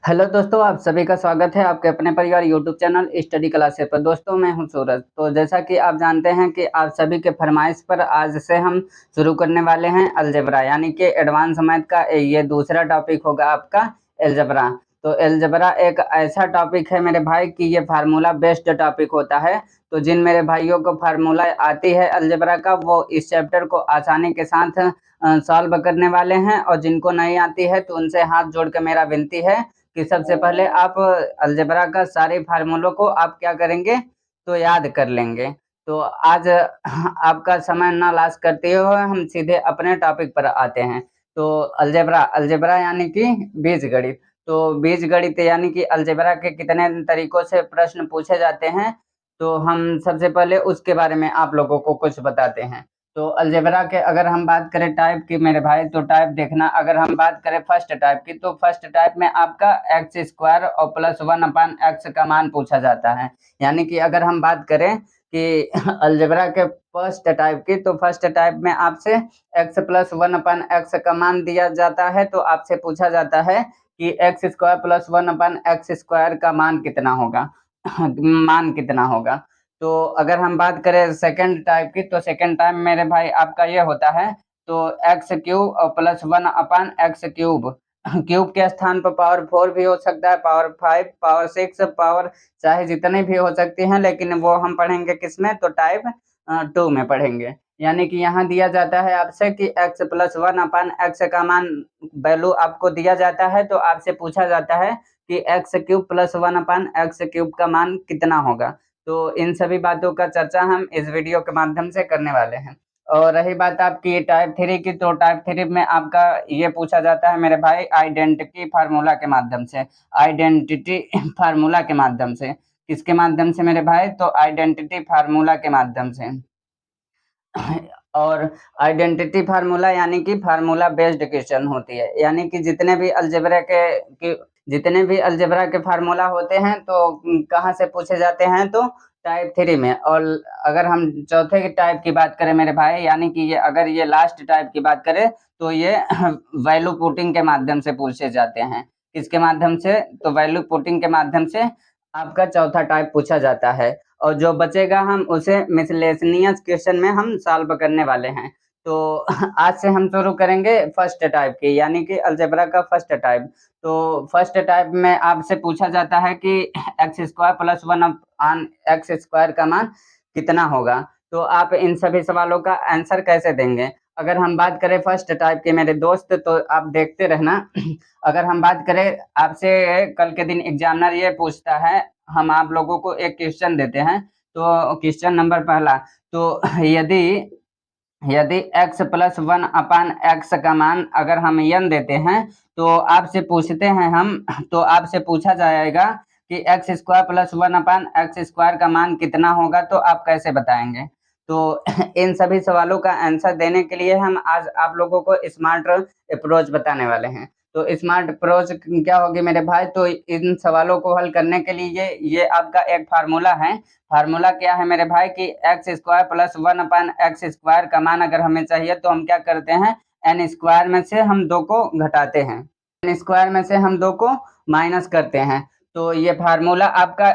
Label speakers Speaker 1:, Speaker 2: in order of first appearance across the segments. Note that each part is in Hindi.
Speaker 1: हेलो दोस्तों, आप सभी का स्वागत है आपके अपने परिवार यूट्यूब चैनल स्टडी क्लासेस पर। दोस्तों मैं हूं सूरज। तो जैसा कि आप जानते हैं कि आप सभी के फरमाइश पर आज से हम शुरू करने वाले हैं अलजेब्रा, यानी कि एडवांस मैथ का ये दूसरा टॉपिक होगा आपका अलजेब्रा। तो अलजेब्रा एक ऐसा टॉपिक है मेरे भाई कि ये फार्मूला बेस्ड टॉपिक होता है। तो जिन मेरे भाइयों को फार्मूला आती है अलजेब्रा का, वो इस चैप्टर को आसानी के साथ सॉल्व करने वाले हैं, और जिनको नहीं आती है तो उनसे हाथ जोड़ के मेरा विनती है कि सबसे पहले आप अलजेब्रा का सारे फार्मूलों को आप क्या करेंगे, तो याद कर लेंगे। तो आज आपका समय ना लॉस करते हुए हम सीधे अपने टॉपिक पर आते हैं। तो अलजेब्रा अलजेब्रा यानी कि बीजगणित। तो बीजगणित यानी कि अलजेब्रा के कितने तरीकों से प्रश्न पूछे जाते हैं, तो हम सबसे पहले उसके बारे में आप लोगों को कुछ बताते हैं। तो अलजेब्रा के अगर हम बात करें टाइप की मेरे भाई, तो टाइप देखना, अगर हम बात करें फर्स्ट टाइप की, तो फर्स्ट टाइप में आपका एक्स स्क्वायर और प्लस वन अपान एक्स का मान पूछा जाता है। यानी कि अगर हम बात करें कि अलजेब्रा के फर्स्ट टाइप की, तो फर्स्ट टाइप में आपसे x plus one upon x का मान दिया जाता है, तो आपसे पूछा जाता है कि x square plus one upon x square का मान कितना होगा। मान कितना होगा। तो अगर हम बात करें सेकंड टाइप की, तो सेकंड टाइप मेरे भाई आपका ये होता है, तो एक्स क्यूब और plus one upon x cube. Cube के स्थान पर पावर फोर भी हो सकता है, power five, power six, power चाहे जितने भी हो सकती हैं, लेकिन वो हम पढ़ेंगे किसमें, तो टाइप टू में पढ़ेंगे। यानी कि यहाँ दिया जाता है आपसे कि x plus one upon x का मान वैल्यू आपको दिया जाता है, तो आपसे पूछा जाता है कि x cube plus one upon x cube का मान कितना होगा। तो इन सभी बातों का चर्चा हम इस वीडियो के माध्यम से करने वाले हैं। और रही बात आपकी टाइप थ्री की, तो टाइप थ्री में आपका ये पूछा जाता है मेरे भाई आइडेंटिटी फार्मूला के माध्यम से। आइडेंटिटी फार्मूला के माध्यम से, किसके माध्यम से मेरे भाई, तो आइडेंटिटी फार्मूला के माध्यम से। और आइडेंटिटी फार्मूला यानी कि फार्मूला बेस्ड क्वेश्चन होती है, यानी कि जितने भी अलजेब्रा के फार्मूला होते हैं, तो कहाँ से पूछे जाते हैं, तो टाइप थ्री में। और अगर हम चौथे टाइप की बात करें मेरे भाई, यानी कि ये अगर ये लास्ट टाइप की बात करें, तो ये वैल्यू पुटिंग के माध्यम से पूछे जाते हैं। किसके माध्यम से, तो वैल्यू पुटिंग के माध्यम से आपका चौथा टाइप पूछा जाता है। और जो बचेगा हम उसे मिसलेनियस क्वेश्चन में हम सॉल्व करने वाले हैं। तो आज से हम शुरू करेंगे फर्स्ट टाइप की, यानी कि अलजेब्रा का फर्स्ट टाइप। तो फर्स्ट टाइप में आपसे पूछा जाता है कि x square plus one upon x square का मान कितना होगा। तो आप इन सभी सवालों का आंसर कैसे देंगे। अगर हम बात करें फर्स्ट टाइप के मेरे दोस्त, तो आप देखते रहना। अगर हम बात करें, आपसे कल के दिन एग्जामिनर ये पूछता है, हम आप लोगों को एक क्वेश्चन देते हैं। तो क्वेश्चन नंबर पहला, तो यदि यदि x plus one upon x का मान अगर हम n देते हैं, तो आपसे पूछते हैं हम, तो आपसे पूछा जाएगा कि x square plus one upon x square का मान कितना होगा, तो आप कैसे बताएंगे। तो इन सभी सवालों का आंसर देने के लिए हम आज आप लोगों को स्मार्ट अप्रोच बताने वाले हैं। तो स्मार्ट अप्रोच क्या होगी मेरे भाई, तो इन सवालों को हल करने के लिए ये आपका एक फार्मूला है। फार्मूला क्या है मेरे भाई कि x square plus one upon x square का मान अगर हमें चाहिए, तो हम क्या करते हैं, एन स्क्वायर में से हम दो को घटाते हैं, एन स्क्वायर में से हम दो को माइनस करते हैं। तो ये फार्मूला आपका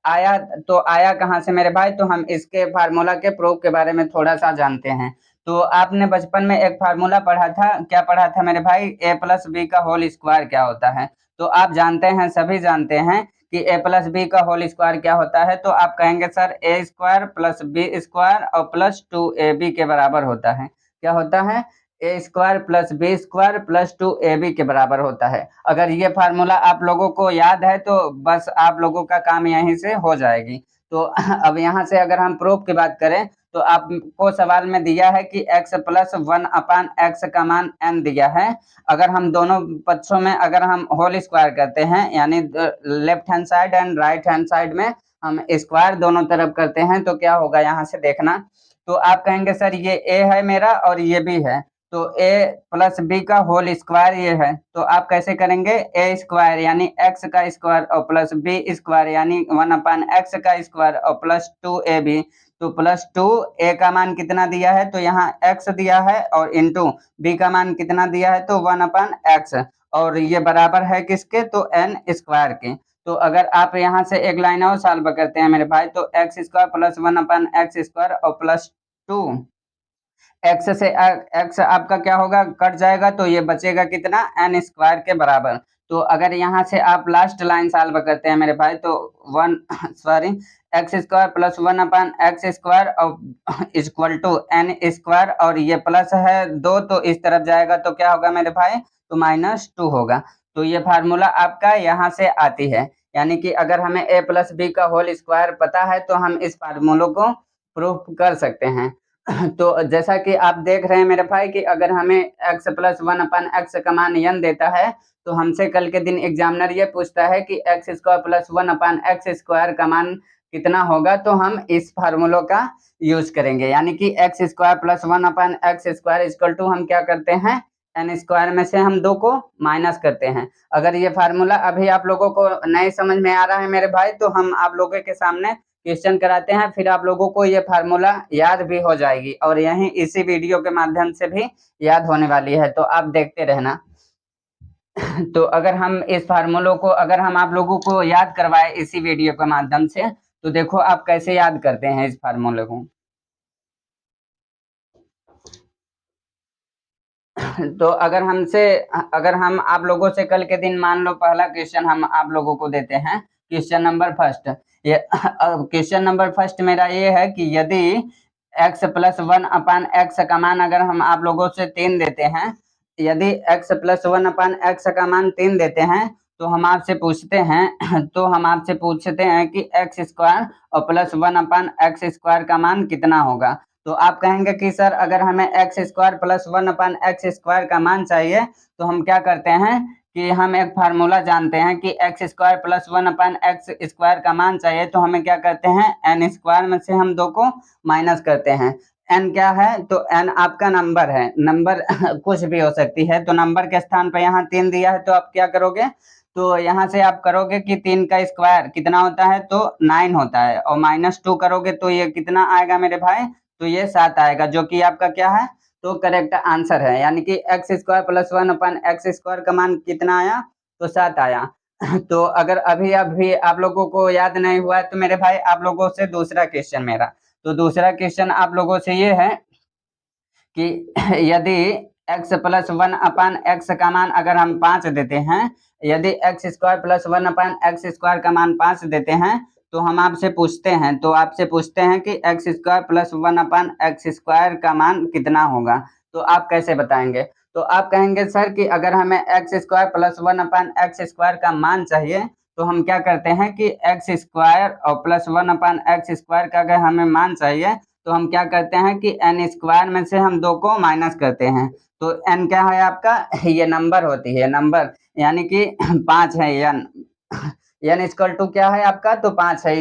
Speaker 1: आया। तो आया कहाँ से मेरे भाई, तो हम इसके फार्मूला के प्रूफ के बारे में थोड़ा सा जानते हैं। तो आपने बचपन में एक फार्मूला पढ़ा था, क्या पढ़ा था मेरे भाई, ए प्लस बी का होल स्क्वायर क्या होता है। तो आप जानते हैं, सभी जानते हैं कि ए प्लस बी का होल स्क्वायर क्या होता है। तो आप कहेंगे sir A square plus B square और प्लस टू ए बी के बराबर होता है। क्या होता है, A square plus B square plus two A B के बराबर होता है। अगर ये फार्मूला आप लोगों को याद है, तो बस आप लोगों का काम यहीं से हो जाएगी। तो अब यहाँ से अगर हम प्रूफ की बात करें, तो आपको सवाल में दिया है कि x plus one upon x का मान n दिया है। अगर हम दोनों पक्षों में अगर हम होल स्क्वायर करते हैं, यानी left hand side and right hand side में हम स्क्वायर दोनों तरफ करते हैं, तो क्या होगा यहाँ से देखना। तो आप कहेंगे सर ये a है मेरा और ये b है, तो a प्लस बी का होल स्क्वायर ये है। तो आप कैसे करेंगे, ए स्क्वायर यानी x का स्क्वायर और प्लस बी स्क्वायर यानी वन अपान एक्स का स्क्वायर और प्लस टू ए बी। तो प्लस टू ए का मान कितना दिया है, तो यहाँ x दिया है, और इंटू बी का मान कितना दिया है, तो वन अपान एक्स। और ये बराबर है किसके, तो एन स्क्वायर के। तो अगर आप यहाँ से एक लाइन और सॉल्व करते हैं मेरे भाई, तो एक्स स्क्वायर प्लस 1/x² और +2 एक्स से एक्स आपका क्या होगा, कट जाएगा, तो ये बचेगा कितना, एन स्क्वायर के बराबर। तो अगर यहाँ से आप लास्ट लाइन सॉल्व करते हैं मेरे भाई, तो one sorry x square plus 1/x² और इक्वल टू एन स्क्वायर, और ये प्लस है 2 तो इस तरफ जाएगा, तो क्या होगा मेरे भाई, तो -2 होगा। तो ये फार्मूला आपका यहाँ से आती है, यानी कि अगर हमें a + b का होल स्क्वायर पता है तो हम इस फार्मूलों को प्रूफ कर सकते हैं। तो जैसा कि आप देख रहे हैं मेरे भाई कि अगर हमें x + 1/x का मान n देता है, तो हमसे कल के दिन एग्जामिनर ये पूछता है कि x² + 1/x² का मान कितना होगा, तो हम इस फार्मूलों का यूज करेंगे, यानी कि x² + 1/x² इक्वल टू हम क्या करते हैं, एन स्क्वायर में से हम 2 को माइनस करते हैं। अगर ये फार्मूला अभी आप लोगों को नहीं समझ में आ रहा है मेरे भाई, तो हम आप लोगों के सामने क्वेश्चन कराते हैं, फिर आप लोगों को ये फार्मूला याद भी हो जाएगी, और यही इसी वीडियो के माध्यम से भी याद होने वाली है, तो आप देखते रहना। तो अगर हम इस फार्मूलों को अगर हम आप लोगों को याद करवाए इसी वीडियो के माध्यम से, तो देखो आप कैसे याद करते हैं इस फार्मूले को। तो अगर हम आप लोगों से कल के दिन मान लो पहला क्वेश्चन हम आप लोगों को देते हैं, क्वेश्चन नंबर फर्स्ट। ये क्वेश्चन नंबर फर्स्ट मेरा ये है कि यदि x + 1/x का मान अगर हम आप लोगों से 3 देते हैं, यदि x + 1/x का मान 3 देते हैं, तो हम आपसे पूछते हैं तो हम आपसे पूछते हैं कि x² और +1/x² का मान कितना होगा। तो आप कहेंगे कि सर अगर हमें x² + 1/x² का मान चाहिए, तो हम क्या करते हैं कि हम एक फार्मूला जानते हैं कि x² + 1/x² का मान चाहिए, तो हमें क्या करते हैं, n स्क्वायर में से हम 2 को माइनस करते हैं। n क्या है, तो n आपका नंबर है, नंबर कुछ भी हो सकती है, तो नंबर के स्थान पर यहाँ 3 दिया है, तो आप क्या करोगे, तो यहाँ से आप करोगे कि 3 का स्क्वायर कितना होता है, तो 9 होता है, और -2 करोगे तो ये कितना आएगा मेरे भाई, तो ये 7 आएगा, जो कि आपका क्या है, तो करेक्ट आंसर है, यानी कि x² + 1/x² का मान कितना आया, तो 7 आया। तो अगर अभी अभी आप लोगों को याद नहीं हुआ है, तो मेरे भाई आप लोगों से दूसरा क्वेश्चन मेरा, तो दूसरा क्वेश्चन आप लोगों से ये है कि यदि x + 1/x का मान अगर हम 5 देते हैं, यदि x² + 1/x² का मान 5 देते हैं, तो हम आपसे पूछते हैं कि x² + 1/x² का मान कितना होगा, तो आप कैसे बताएंगे। तो आप कहेंगे सर कि अगर हमें x² + 1/x² का मान चाहिए, तो हम क्या करते हैं कि x² और +1/x² का अगर हमें मान चाहिए, तो हम क्या करते हैं कि n स्क्वायर में से हम 2 को माइनस करते हैं। तो n क्या है आपका, ये नंबर होती है, नंबर यानी कि 5 है n। n इक्वल टू क्या है आपका, तो 5 है।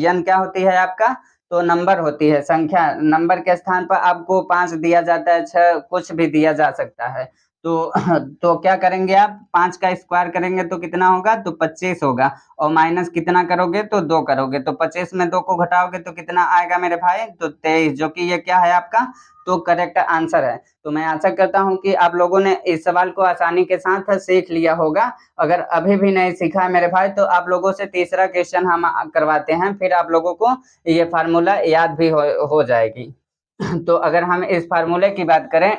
Speaker 1: n क्या होती है आपका, तो नंबर होती है, संख्या। नंबर के स्थान पर आपको 5 दिया जाता है, 6 कुछ भी दिया जा सकता है। तो तो क्या करेंगे आप, 5 का स्क्वायर करेंगे तो कितना होगा, तो 25 होगा, और माइनस कितना करोगे, तो 2 करोगे, तो 25 में 2 को घटाओगे तो कितना आएगा मेरे भाई, तो 23, जो कि ये क्या है आपका, तो करेक्ट आंसर है। तो मैं आशा करता हूं कि आप लोगों ने इस सवाल को आसानी के साथ सीख लिया होगा। अगर अभी भी नहीं सीखा है मेरे भाई, तो आप लोगों से तीसरा क्वेश्चन हम करवाते हैं, फिर आप लोगों को ये फार्मूला याद भी हो जाएगी। तो अगर हम इस फार्मूले की बात करें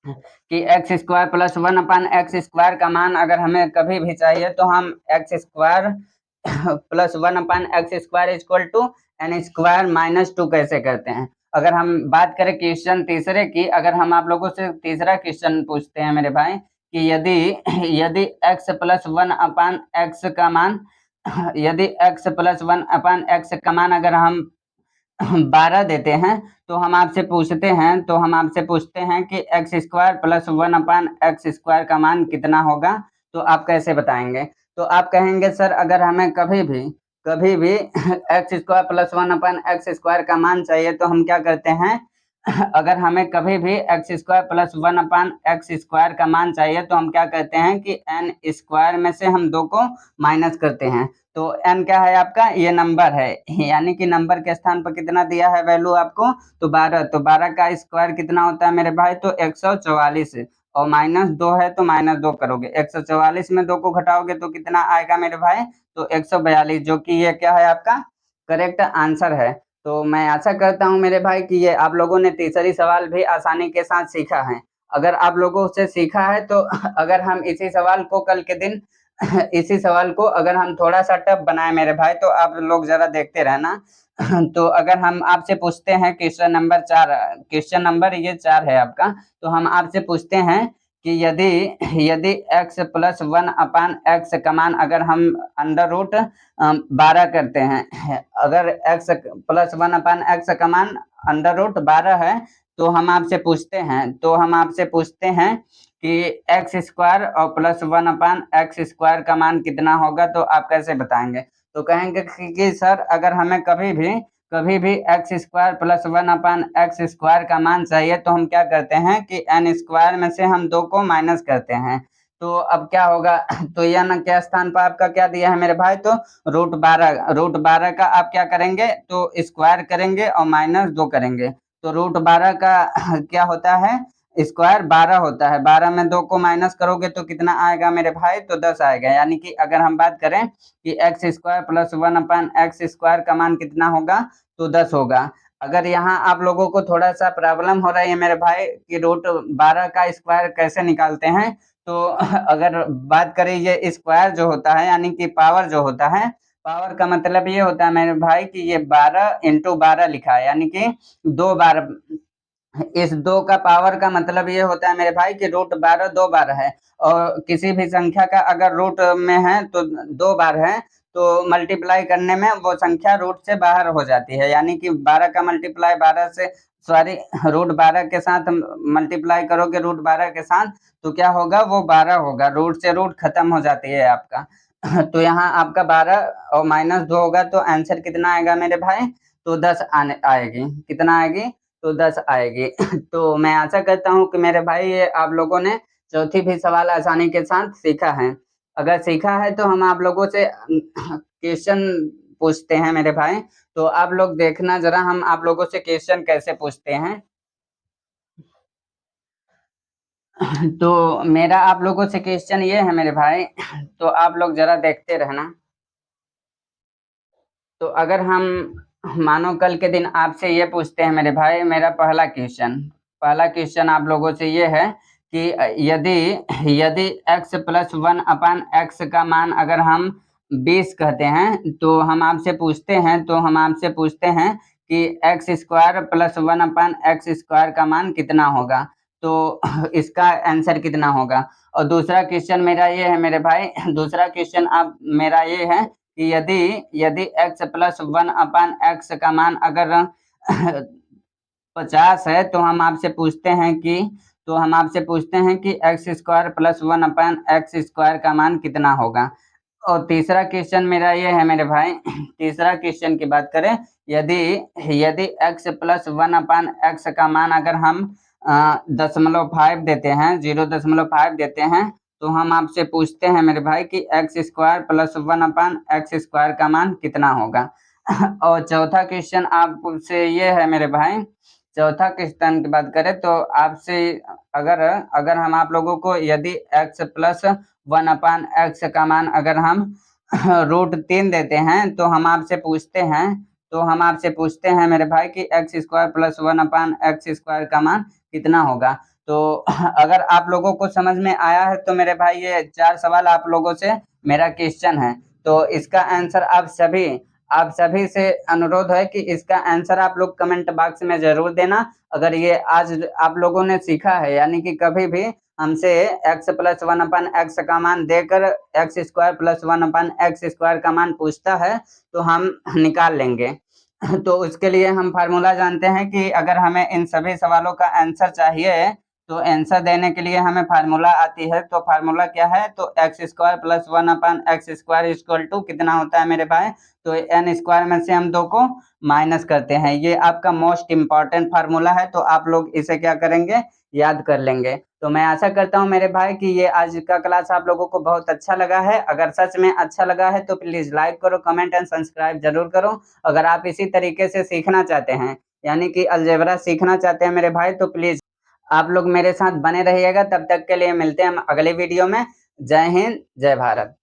Speaker 1: कि x² + 1/x² का मान अगर हमें कभी भी चाहिए, तो हम x² + 1/x² equal to n² - 2 कैसे करते हैं। अगर हम बात करें क्वेश्चन तीसरे की, अगर हम आप लोगों से तीसरा क्वेश्चन पूछते हैं मेरे भाई कि यदि x + 1/x का मान यदि x + 1/x का मान अगर हम 12 देते हैं, तो हम आपसे पूछते हैं कि x² + 1/x² का मान कितना होगा, तो आप कैसे बताएंगे। तो आप कहेंगे सर अगर हमें कभी भी x² + 1/x² का मान चाहिए, तो हम क्या करते हैं, अगर हमें कभी भी x² + 1/x² का मान चाहिए, तो हम क्या कहते हैं कि n स्क्वायर में से हम 2 को माइनस करते हैं। तो n क्या है आपका, ये नंबर है, यानी कि नंबर के स्थान पर कितना दिया है वैल्यू आपको, तो 12, तो 12 का स्क्वायर कितना होता है मेरे भाई, तो 144। और -2 है तो -2 करोगे। 144 में 2 को घटाओगे तो कितना आएगा मेरे भाई? तो 142, जो कि ये क्या है आपका करेक्ट आंसर है। तो मैं आशा करता हूँ मेरे भाई कि ये आप लोगों ने तीसरी सवाल भी आसानी के साथ सीखा है। अगर आप लोगों से सीखा है तो अगर हम इसी सवाल को कल के दिन इसी सवाल को अगर हम थोड़ा सा टफ बनाए मेरे भाई, तो आप लोग जरा देखते रहना। तो अगर हम आपसे पूछते हैं क्वेश्चन नंबर 4, क्वेश्चन नंबर ये 4 है आपका, तो हम आपसे पूछते हैं कि यदि यदि x प्लस 1/x का मान अगर हम अंडर रूट 12 करते हैं, अगर x प्लस 1/x का मान अंडर रूट 12 है, तो हम आपसे पूछते हैं कि एक्स स्क्वायर और प्लस 1/x² का मान कितना होगा, तो आप कैसे बताएंगे? तो कहेंगे कि सर अगर हमें कभी भी x² प्लस 1/x² का मान चाहिए, तो हम क्या करते हैं कि n² में से हम 2 को माइनस करते हैं। तो अब क्या होगा? तो यह न क्या स्थान पर आपका क्या दिया है मेरे भाई? तो √12 का आप क्या करेंगे? तो स्क्वायर करेंगे और -2 करेंगे। तो √12 का क्या होता है? स्क्वायर 12 होता है। 12 में 2 को माइनस करोगे तो कितना आएगा मेरे भाई? तो 10 आएगा। यानी कि अगर हम बात करें कि x² प्लस 1/x² का मान कितना होगा, तो 10 होगा। अगर यहाँ आप लोगों को थोड़ा सा प्रॉब्लम हो रही है मेरे भाई कि √12 का स्क्वायर कैसे निकालते हैं, तो अगर बात करें ये स्क्वायर जो होता है यानी कि पावर जो होता है, पावर का मतलब ये होता है मेरे भाई कि ये 12 × 12 लिखा है, यानी कि 2 बार। इस 2 का पावर का मतलब ये होता है मेरे भाई कि √12 2 बार है, और किसी भी संख्या का अगर रूट में है तो 2 बार है, तो मल्टीप्लाई करने में वो संख्या रूट से बाहर हो जाती है। यानी कि 12 का मल्टीप्लाई 12 से सॉरी √12 के साथ मल्टीप्लाई करोगे √12 के साथ, तो क्या होगा? वो 12 होगा। रूट से रूट खत्म हो जाती है आपका। तो यहाँ आपका 12 और -2 होगा, तो आंसर कितना आएगा मेरे भाई? तो 10 आएगी। कितना आएगी? तो 10 आएगी। तो मैं आशा करता हूँ कि मेरे भाई ये आप लोगों ने चौथी भी सवाल आसानी के साथ सीखा है। अगर सीखा है तो हम आप लोगों से क्वेश्चन पूछते हैं मेरे भाई। तो आप लोग देखना जरा हम आप लोगों से क्वेश्चन कैसे पूछते हैं। तो मेरा आप लोगों से क्वेश्चन ये है मेरे भाई, तो आप लोग जरा देखते रहना। तो अगर हम मानो कल के दिन आपसे ये पूछते हैं मेरे भाई, मेरा पहला क्वेश्चन आप लोगों से ये है कि यदि यदि x प्लस 1/x का मान अगर हम 20 कहते हैं, तो हम आपसे पूछते हैं कि x² प्लस 1/x² का मान कितना होगा, तो इसका आंसर कितना होगा? और दूसरा क्वेश्चन मेरा ये है मेरे भाई, दूसरा क्वेश्चन आप मेरा ये है कि यदि यदि x प्लस 1/x का मान अगर 50 है, तो हम आपसे पूछते हैं कि x² प्लस 1/x² का मान कितना होगा। और तीसरा क्वेश्चन मेरा ये है मेरे भाई, तीसरा क्वेश्चन की बात करें, यदि यदि x प्लस 1/x का मान अगर हम 0.5 देते हैं, 0.5 देते हैं, तो हम आपसे पूछते हैं मेरे भाई कि x² प्लस 1/x² का मान कितना होगा। और चौथा क्वेश्चन आपसे ये है मेरे भाई, चौथा क्वेश्चन की बात करें तो आपसे अगर अगर हम आप लोगों को यदि x प्लस 1/x का मान अगर हम √3 देते हैं, तो हम आपसे पूछते हैं मेरे भाई कि x² प्लस 1/x² का मान कितना होगा। तो अगर आप लोगों को समझ में आया है तो मेरे भाई ये 4 सवाल आप लोगों से मेरा क्वेश्चन है, तो इसका आंसर आप सभी से अनुरोध है कि इसका आंसर आप लोग कमेंट बॉक्स में जरूर देना। अगर ये आज आप लोगों ने सीखा है, यानी कि कभी भी हमसे x प्लस 1/x का मान देकर x² प्लस 1/x² का मान पूछता है, तो हम निकाल लेंगे। तो उसके लिए हम फार्मूला जानते हैं कि अगर हमें इन सभी सवालों का आंसर चाहिए, तो आंसर देने के लिए हमें फार्मूला आती है। तो फार्मूला क्या है? तो x² plus 1/x² equal to कितना होता है मेरे भाई? तो n² में से हम 2 को माइनस करते हैं। ये आपका मोस्ट इम्पॉर्टेंट फार्मूला है, तो आप लोग इसे क्या करेंगे? याद कर लेंगे। तो मैं आशा करता हूँ मेरे भाई कि ये आज का क्लास आप लोगों को बहुत अच्छा लगा है। अगर सच में अच्छा लगा है तो प्लीज लाइक करो, कमेंट एंड सब्सक्राइब जरूर करो। अगर आप इसी तरीके से सीखना चाहते हैं, यानी कि अलजेब्रा सीखना चाहते हैं मेरे भाई, तो प्लीज आप लोग मेरे साथ बने रहिएगा, तब तक के लिए मिलते हैं हम अगले वीडियो में। जय हिंद, जय भारत।